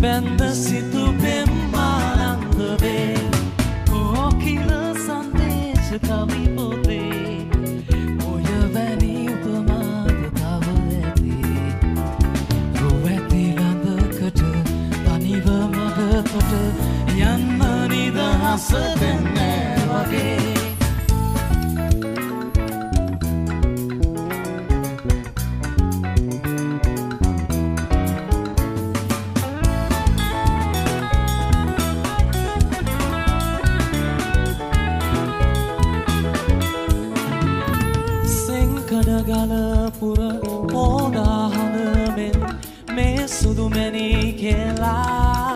බැන්ද සිතු පෙම්මානන්ද වේ ඕකිල සංදේශ කවි පොතේ ඔය වැනි උපමාද තව ඇති රුව ඇති ළඟකට තනිව මගකට යන්න නිදහස දෙන්නේ වගේ ගලපුර ඕඩාහනමෙන් මේ සුදුමැණි කියලා